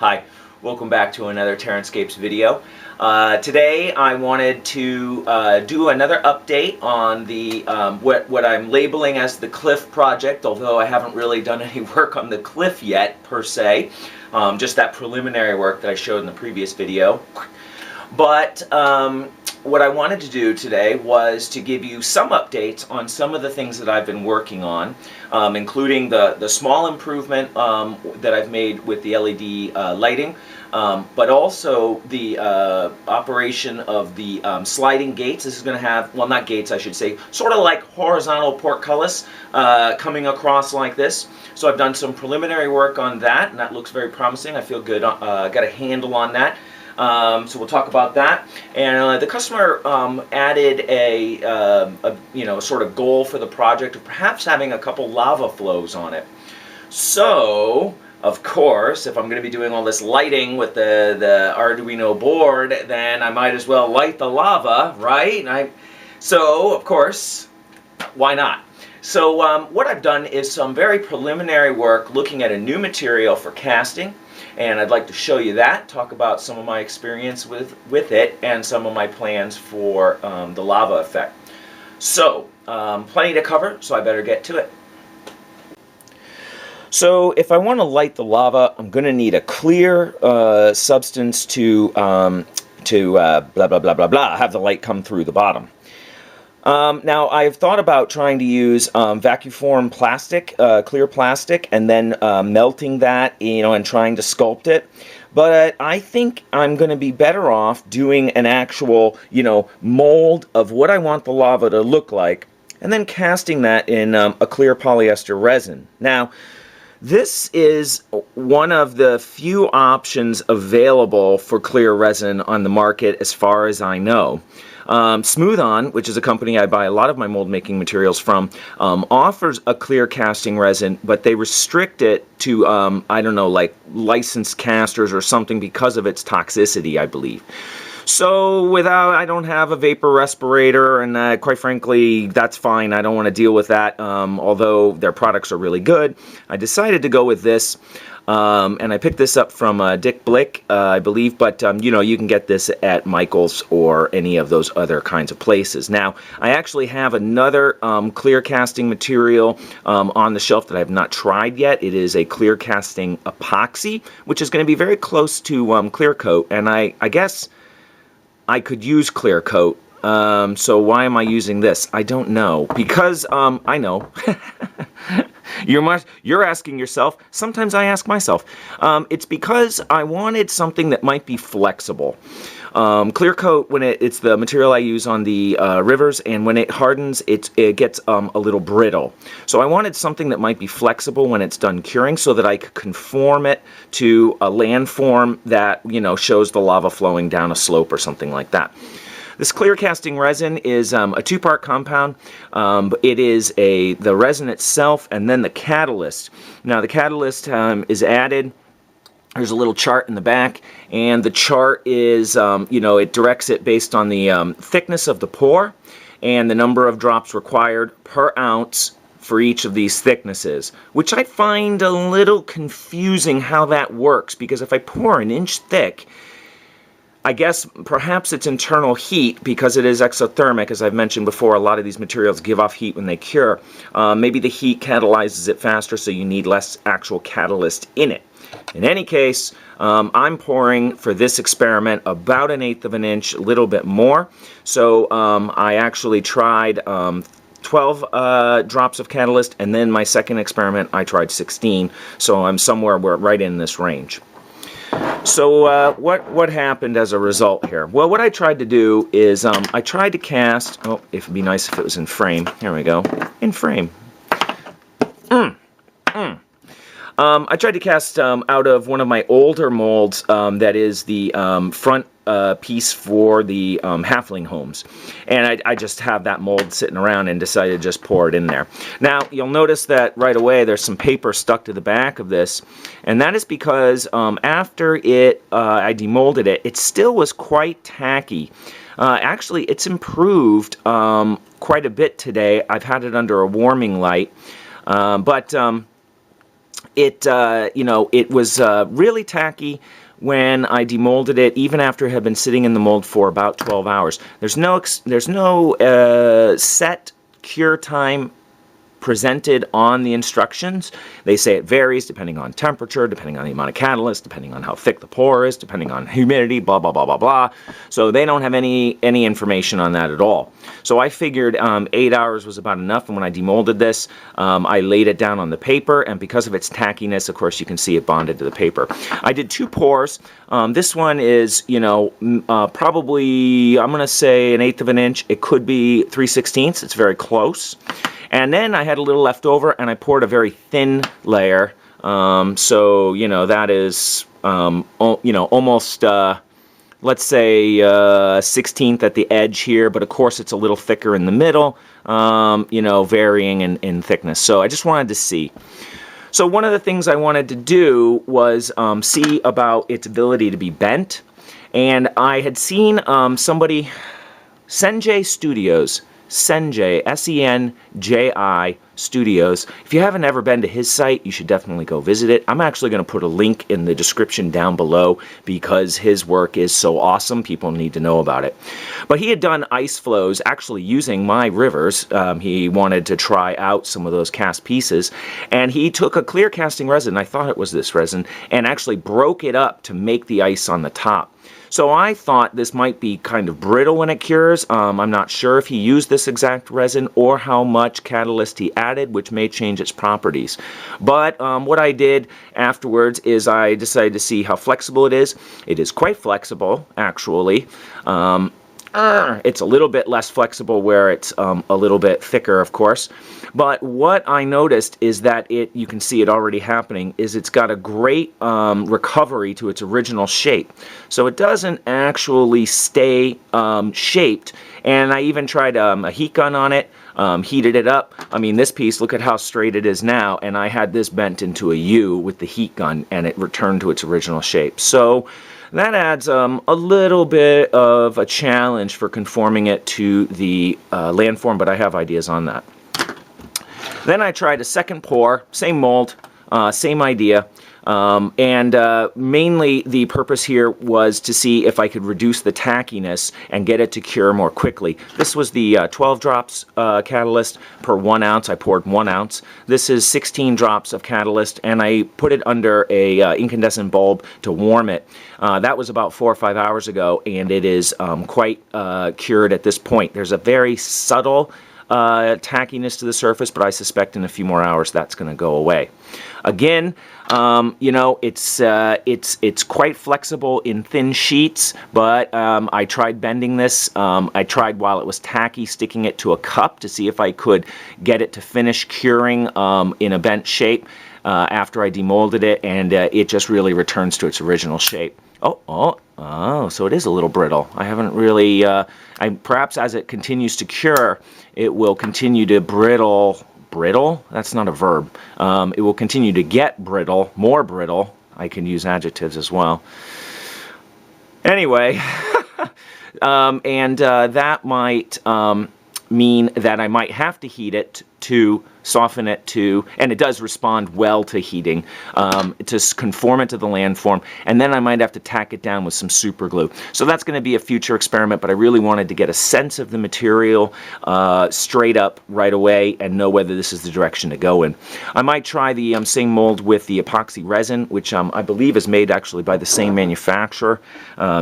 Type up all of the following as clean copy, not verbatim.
Hi, welcome back to another TerranScapes video. Today I wanted to do another update on the what I'm labeling as the cliff project, although I haven't really done any work on the cliff yet per se, just that preliminary work that I showed in the previous video. But what I wanted to do today was to give you some updates on some of the things that I've been working on, including the small improvement that I've made with the LED lighting, but also the operation of the sliding gates. This is going to have, well, not gates I should say, sort of like horizontal portcullis coming across like this. So I've done some preliminary work on that, and that looks very promising. I feel good, got a handle on that. So we'll talk about that. And the customer added a sort of goal for the project of perhaps having a couple lava flows on it. So, of course, if I'm going to be doing all this lighting with the Arduino board, then I might as well light the lava, right? So, of course, why not? So what I've done is some very preliminary work looking at a new material for casting. And I'd like to show you that, talk about some of my experience with it, and some of my plans for the lava effect. So, plenty to cover, so I better get to it. So, if I want to light the lava, I'm going to need a clear substance to blah, blah, blah, blah, blah, have the light come through the bottom. Now, I've thought about trying to use vacuum plastic, clear plastic, and then melting that, and trying to sculpt it. But I think I'm going to be better off doing an actual, mold of what I want the lava to look like, and then casting that in a clear polyester resin. Now, this is one of the few options available for clear resin on the market as far as I know. Smooth-On, which is a company I buy a lot of my mold making materials from, offers a clear casting resin, but they restrict it to, I don't know, like licensed casters or something because of its toxicity, I believe. So I don't have a vapor respirator, and quite frankly, that's fine. I don't want to deal with that, although their products are really good. I decided to go with this. And I picked this up from Dick Blick, I believe, but you can get this at Michael's or any of those other kinds of places. Now, I actually have another clear casting material on the shelf that I have not tried yet. It is a clear casting epoxy, which is going to be very close to clear coat, and I guess I could use clear coat. So why am I using this? I don't know, because I know. You're asking yourself. Sometimes I ask myself. It's because I wanted something that might be flexible. Clear coat, when it's the material I use on the rivers, and when it hardens, it gets a little brittle. So I wanted something that might be flexible when it's done curing, so that I could conform it to a landform that shows the lava flowing down a slope or something like that. This clear casting resin is a two-part compound. It is the resin itself and then the catalyst. Now the catalyst is added. There's a little chart in the back, and the chart is, it directs it based on the thickness of the pour and the number of drops required per ounce for each of these thicknesses, which I find a little confusing how that works, because if I pour an inch thick, I guess perhaps it's internal heat, because it is exothermic. As I've mentioned before, a lot of these materials give off heat when they cure. Maybe the heat catalyzes it faster, so you need less actual catalyst in it. In any case, I'm pouring for this experiment about 1/8 of an inch, a little bit more. So I actually tried 12 drops of catalyst, and then my second experiment I tried 16. So I'm somewhere right in this range. So what happened as a result here? Well, what I tried to do is I tried to cast, it would be nice if it was in frame. Here we go. In frame. I tried to cast out of one of my older molds that is the front piece for the halfling homes. And I just have that mold sitting around and decided to just pour it in there. Now, you'll notice that right away there's some paper stuck to the back of this. And that is because after I demolded it, it still was quite tacky. Actually, it's improved quite a bit today. I've had it under a warming light. But it it was really tacky when I demolded it, even after it had been sitting in the mold for about 12 hours. There's no set cure time presented on the instructions. They say it varies depending on temperature, depending on the amount of catalyst, depending on how thick the pour is, depending on humidity, blah, blah, blah, blah, blah. So they don't have any information on that at all. So I figured 8 hours was about enough, and when I demolded this, I laid it down on the paper, and because of its tackiness, of course, you can see it bonded to the paper. I did 2 pours. This one is, probably, I'm going to say 1/8 of an inch. It could be 3/16. It's very close. And then I had a little left over, and I poured a very thin layer. So, that is, almost, let's say, 1/16 at the edge here. But, of course, it's a little thicker in the middle, varying in thickness. So I just wanted to see. So one of the things I wanted to do was see about its ability to be bent. And I had seen somebody, Senji Studios, Senji, S-E-N-J-I Studios. If you haven't ever been to his site, you should definitely go visit it. I'm actually going to put a link in the description down below because his work is so awesome. People need to know about it. But he had done ice flows actually using my rivers. He wanted to try out some of those cast pieces, and he took a clear casting resin, I thought it was this resin, and actually broke it up to make the ice on the top. So I thought this might be kind of brittle when it cures. I'm not sure if he used this exact resin or how much catalyst he added, which may change its properties. But what I did afterwards is I decided to see how flexible it is. It is quite flexible, actually. It's a little bit less flexible where it's a little bit thicker, of course. But what I noticed is that you can see it already happening, is it's got a great recovery to its original shape. So it doesn't actually stay shaped. And I even tried a heat gun on it, heated it up. I mean, this piece, look at how straight it is now. And I had this bent into a U with the heat gun, and it returned to its original shape. So that adds a little bit of a challenge for conforming it to the landform, but I have ideas on that. Then I tried a second pour, same mold, same idea, and mainly the purpose here was to see if I could reduce the tackiness and get it to cure more quickly. This was the 12 drops catalyst per 1 ounce. I poured 1 ounce. This is 16 drops of catalyst, and I put it under a incandescent bulb to warm it. That was about 4 or 5 hours ago, and it is quite cured at this point. There's a very subtle tackiness to the surface, but I suspect in a few more hours that's going to go away. Again, it's quite flexible in thin sheets, but I tried bending this. I tried, while it was tacky, sticking it to a cup to see if I could get it to finish curing in a bent shape after I demolded it, and it just really returns to its original shape. Oh, so it is a little brittle. I haven't really, perhaps as it continues to cure, it will continue to brittle? That's not a verb. It will continue to get brittle, more brittle. I can use adjectives as well. Anyway, and that might mean that I might have to heat it to soften it to, and it does respond well to heating, to conform it to the landform, and then I might have to tack it down with some super glue. So that's going to be a future experiment, but I really wanted to get a sense of the material straight up right away and know whether this is the direction to go in. I might try the same mold with the epoxy resin, which I believe is made actually by the same manufacturer.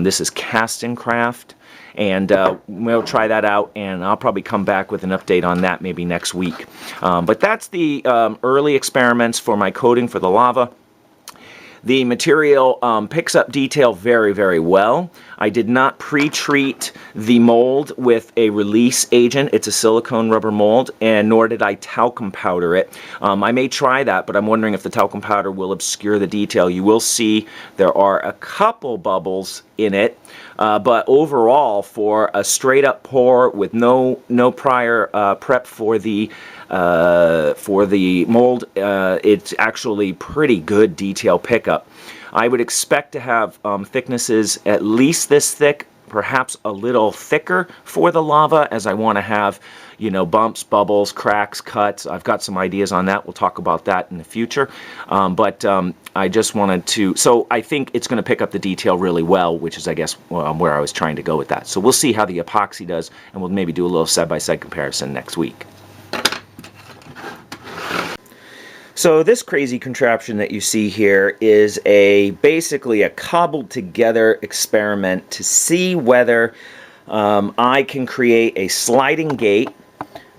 This is Cast and Craft. And we'll try that out, and I'll probably come back with an update on that maybe next week. But that's the early experiments for my coating for the lava. The material picks up detail very, very well. I did not pre-treat the mold with a release agent. It's a silicone rubber mold, and nor did I talcum powder it. I may try that, but I'm wondering if the talcum powder will obscure the detail. You will see there are a couple bubbles in it, but overall, for a straight-up pour with no prior prep for the mold, it's actually pretty good detail pickup. I would expect to have thicknesses at least this thick, perhaps a little thicker for the lava, as I want to have, you know, bumps, bubbles, cracks, cuts. I've got some ideas on that. We'll talk about that in the future. But I just wanted to, so I think it's going to pick up the detail really well, which is, I guess, where I was trying to go with that. So we'll see how the epoxy does, and we'll maybe do a little side-by-side comparison next week. So this crazy contraption that you see here is basically a cobbled together experiment to see whether I can create a sliding gate.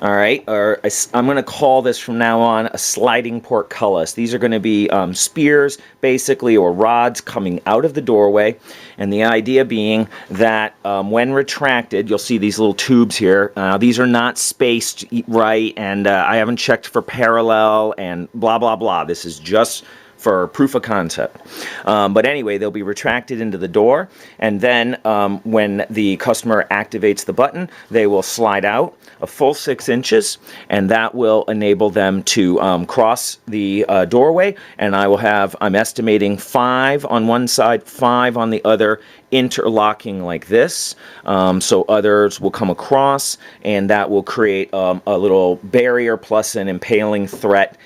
All right, or I'm going to call this from now on a sliding portcullis. These are going to be spears, basically, or rods coming out of the doorway. And the idea being that when retracted, you'll see these little tubes here. These are not spaced right, and I haven't checked for parallel and blah, blah, blah. This is just for proof of concept. But anyway, they'll be retracted into the door, and then when the customer activates the button, they will slide out a full 6 inches, and that will enable them to cross the doorway, and I will have, I'm estimating 5 on one side, 5 on the other, interlocking like this, so others will come across, and that will create a little barrier plus an impaling threat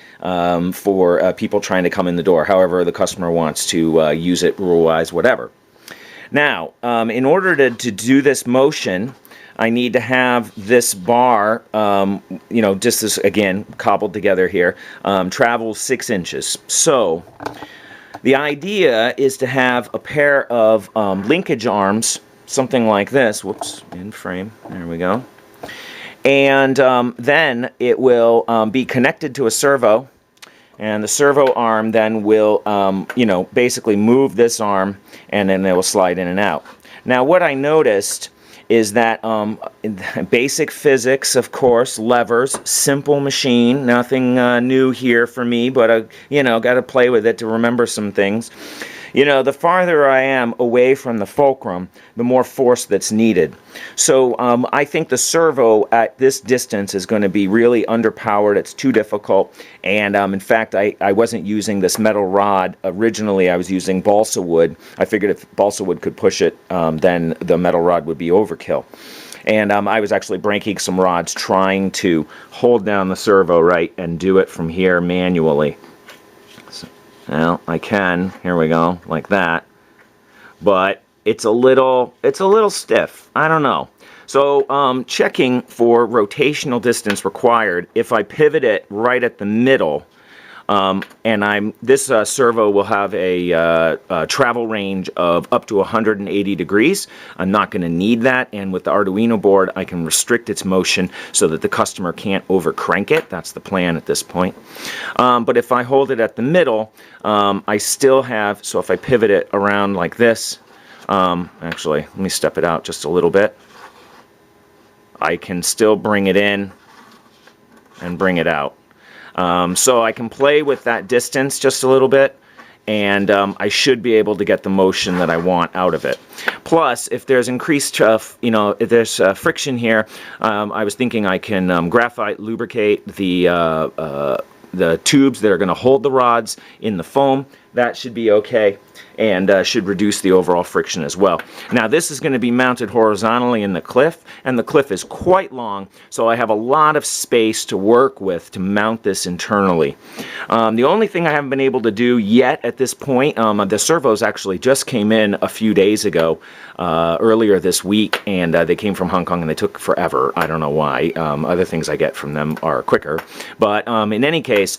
for people trying to come in the door, however the customer wants to use it rule-wise, whatever. Now, in order to do this motion, I need to have this bar, you know, just this, again, cobbled together here, travel 6 inches. So the idea is to have a pair of linkage arms, something like this. Whoops, in frame. There we go. And then it will be connected to a servo. And the servo arm then will, you know, basically move this arm, and then it will slide in and out. Now, what I noticed is that basic physics, of course, levers, simple machine, nothing new here for me, but, you know, got to play with it to remember some things. You know, the farther I am away from the fulcrum, the more force that's needed. So I think the servo at this distance is going to be really underpowered. It's too difficult. And in fact, I wasn't using this metal rod. Originally, I was using balsa wood. I figured if balsa wood could push it, then the metal rod would be overkill. And I was actually breaking some rods trying to hold down the servo, right, and do it from here manually. Well, I can, here we go, like that, but it's a little stiff. I don't know. So checking for rotational distance required, if I pivot it right at the middle, and this servo will have a travel range of up to 180 degrees. I'm not going to need that, and with the Arduino board, I can restrict its motion so that the customer can't overcrank it. That's the plan at this point. But if I hold it at the middle, I still have, so if I pivot it around like this, actually, let me step it out just a little bit. I can still bring it in and bring it out. So I can play with that distance just a little bit, and I should be able to get the motion that I want out of it. Plus, if there's increased, you know, if there's friction here, I was thinking I can graphite lubricate the tubes that are going to hold the rods in the foam. That should be okay, and should reduce the overall friction as well. Now, this is going to be mounted horizontally in the cliff, and the cliff is quite long, so I have a lot of space to work with to mount this internally. The only thing I haven't been able to do yet at this point, the servos actually just came in a few days ago, earlier this week, and they came from Hong Kong, and they took forever. I don't know why. Other things I get from them are quicker. But in any case,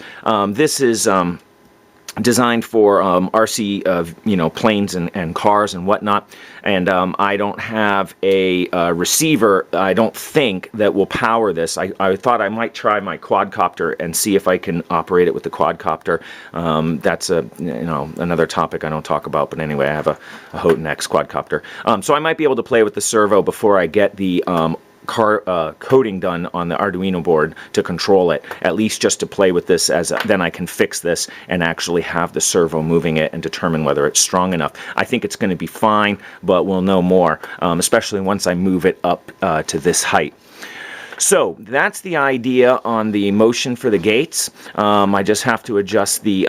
this is designed for RC, you know, planes and cars and whatnot, and I don't have a receiver, I don't think, that will power this. I thought I might try my quadcopter and see if I can operate it with the quadcopter. That's you know, another topic I don't talk about, but anyway, I have a Houghton X quadcopter. So I might be able to play with the servo before I get the coding done on the Arduino board to control it, at least just to play with this, as then I can fix this and actually have the servo moving it and determine whether it's strong enough. I think it's going to be fine, but we'll know more, especially once I move it up to this height. So that's the idea on the motion for the gates. I just have to adjust the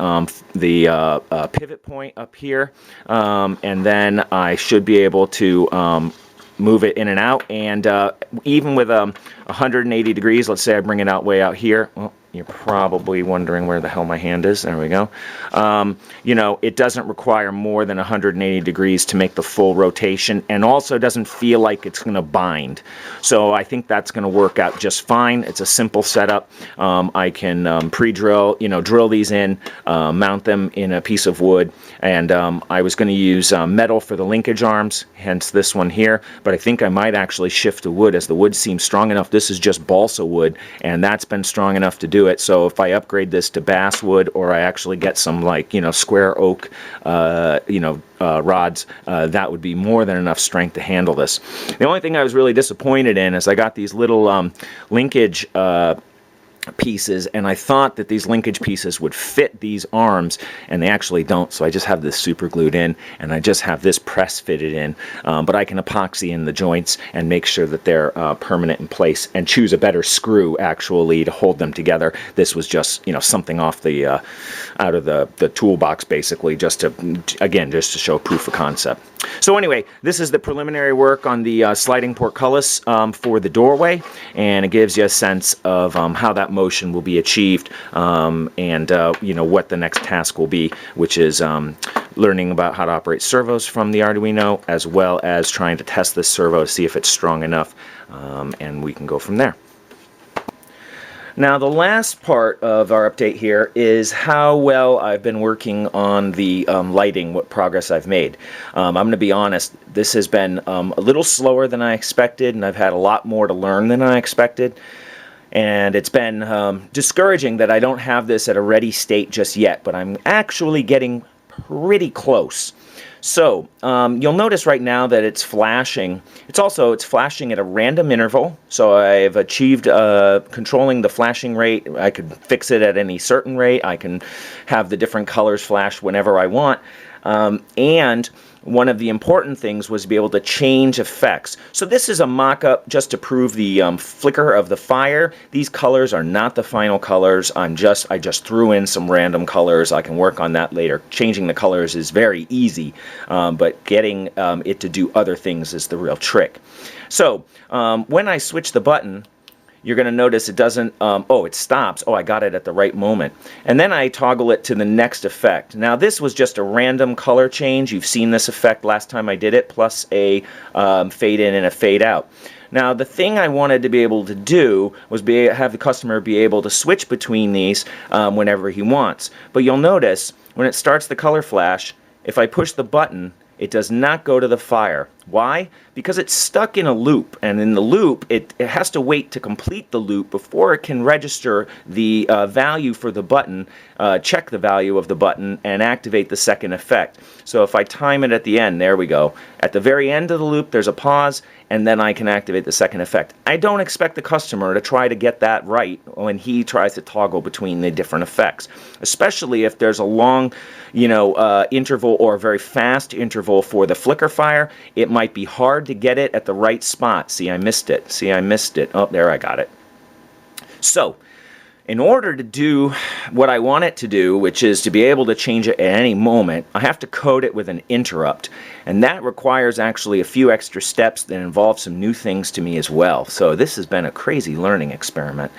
pivot point up here, and then I should be able to move it in and out, and even with 180 degrees, let's say I bring it out way out here. Well, you're probably wondering where the hell my hand is. There we go. You know, it doesn't require more than 180 degrees to make the full rotation, and also doesn't feel like it's going to bind. So I think that's going to work out just fine. It's a simple setup. I can pre-drill, you know, drill these in, mount them in a piece of wood, and I was going to use metal for the linkage arms, hence this one here, but I think I might actually shift to wood, as the wood seems strong enough. This is just balsa wood, and that's been strong enough to do it. So if I upgrade this to basswood, or I actually get some, like, you know, square oak, rods, that would be more than enough strength to handle this. The only thing I was really disappointed in is I got these little linkage pieces, and I thought that these linkage pieces would fit these arms, and they actually don't. So I just have this super glued in, and I just have this press fitted in, but I can epoxy in the joints and make sure that they're permanent in place, and choose a better screw actually to hold them together. This was just, you know, something off the out of the toolbox, basically, just to, again, just to show proof of concept. So anyway, this is the preliminary work on the sliding portcullis for the doorway, and it gives you a sense of how that motion will be achieved, and you know, what the next task will be, which is learning about how to operate servos from the Arduino, as well as trying to test this servo to see if it's strong enough, and we can go from there. Now, the last part of our update here is how well I've been working on the lighting, what progress I've made. I'm going to be honest, this has been a little slower than I expected, and I've had a lot more to learn than I expected. And it's been discouraging that I don't have this at a ready state just yet, but I'm actually getting pretty close. So you'll notice right now that it's flashing. It's flashing at a random interval. So I've achieved controlling the flashing rate. I could fix it at any certain rate. I can have the different colors flash whenever I want. And one of the important things was to be able to change effects. So this is a mock-up just to prove the flicker of the fire. These colors are not the final colors. I just threw in some random colors. I can work on that later. Changing the colors is very easy, but getting it to do other things is the real trick. So when I switch the button, you're going to notice it doesn't, it stops. Oh, I got it at the right moment. And then I toggle it to the next effect. Now, this was just a random color change. You've seen this effect last time I did it, plus a fade in and a fade out. Now, the thing I wanted to be able to do was have the customer be able to switch between these whenever he wants. But you'll notice when it starts the color flash, if I push the button, it does not go to the fire. Why? Because it's stuck in a loop, and in the loop it has to wait to complete the loop before it can register the value for the button, check the value of the button, and activate the second effect. So if I time it at the end, there we go. At the very end of the loop there's a pause, and then I can activate the second effect. I don't expect the customer to try to get that right when he tries to toggle between the different effects, especially if there's a long, interval or a very fast interval for the flicker fire. It might be hard to get it at the right spot. See, I missed it. See, I missed it. Oh, there, I got it. So, in order to do what I want it to do, which is to be able to change it at any moment, I have to code it with an interrupt. And that requires actually a few extra steps that involve some new things to me as well. So this has been a crazy learning experiment.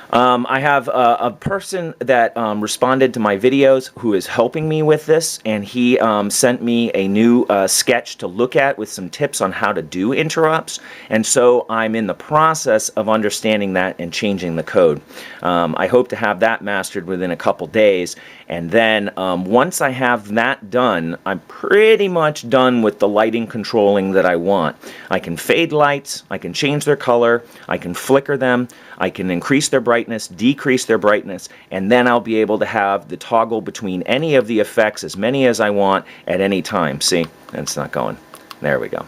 I have a person that responded to my videos who is helping me with this, and he sent me a new sketch to look at with some tips on how to do interrupts, and so I'm in the process of understanding that and changing the code. I hope to have that mastered within a couple days, and then once I have that done, I'm pretty much done with the lighting controlling that I want. I can fade lights, I can change their color, I can flicker them, I can increase their brightness, decrease their brightness, and then I'll be able to have the toggle between any of the effects, as many as I want, at any time. See, it's not going. There we go.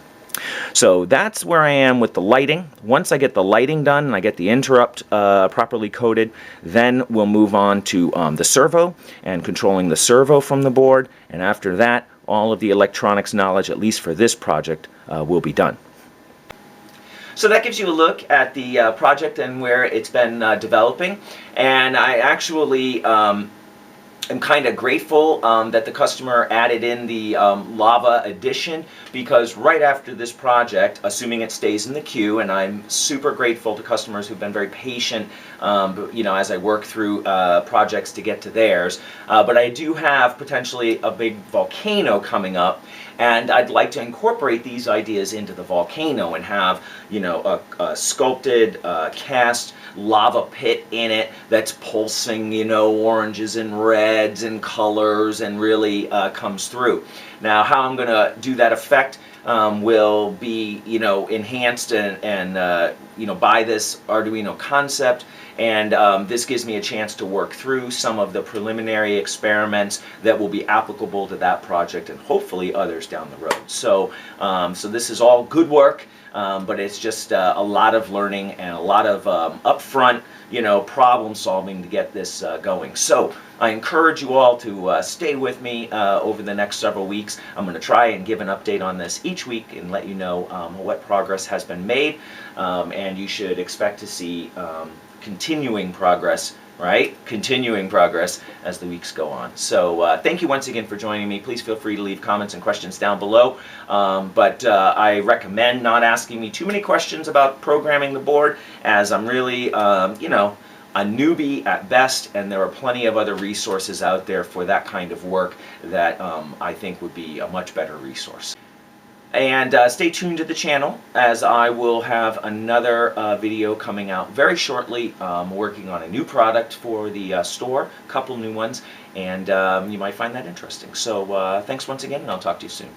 So that's where I am with the lighting. Once I get the lighting done and I get the interrupt properly coded, then we'll move on to the servo and controlling the servo from the board, and after that, all of the electronics knowledge, at least for this project, will be done. So that gives you a look at the project and where it's been developing, and I actually I'm kind of grateful that the customer added in the lava addition, because right after this project, assuming it stays in the queue, and I'm super grateful to customers who've been very patient, as I work through projects to get to theirs, but I do have potentially a big volcano coming up, and I'd like to incorporate these ideas into the volcano and have, a sculpted, cast lava pit in it that's pulsing, oranges and reds and colors, and really comes through. Now, how I'm going to do that effect will be, enhanced and by this Arduino concept. And this gives me a chance to work through some of the preliminary experiments that will be applicable to that project and hopefully others down the road. So, so this is all good work, but it's just a lot of learning and a lot of upfront, problem solving to get this going. So I encourage you all to stay with me over the next several weeks. I'm going to try and give an update on this each week and let you know what progress has been made, and you should expect to see continuing progress, right? Continuing progress as the weeks go on. So thank you once again for joining me. Please feel free to leave comments and questions down below. But I recommend not asking me too many questions about programming the board, as I'm really, a newbie at best, and there are plenty of other resources out there for that kind of work that I think would be a much better resource. And stay tuned to the channel, as I will have another video coming out very shortly. Working on a new product for the store, a couple new ones, and you might find that interesting. So thanks once again, and I'll talk to you soon.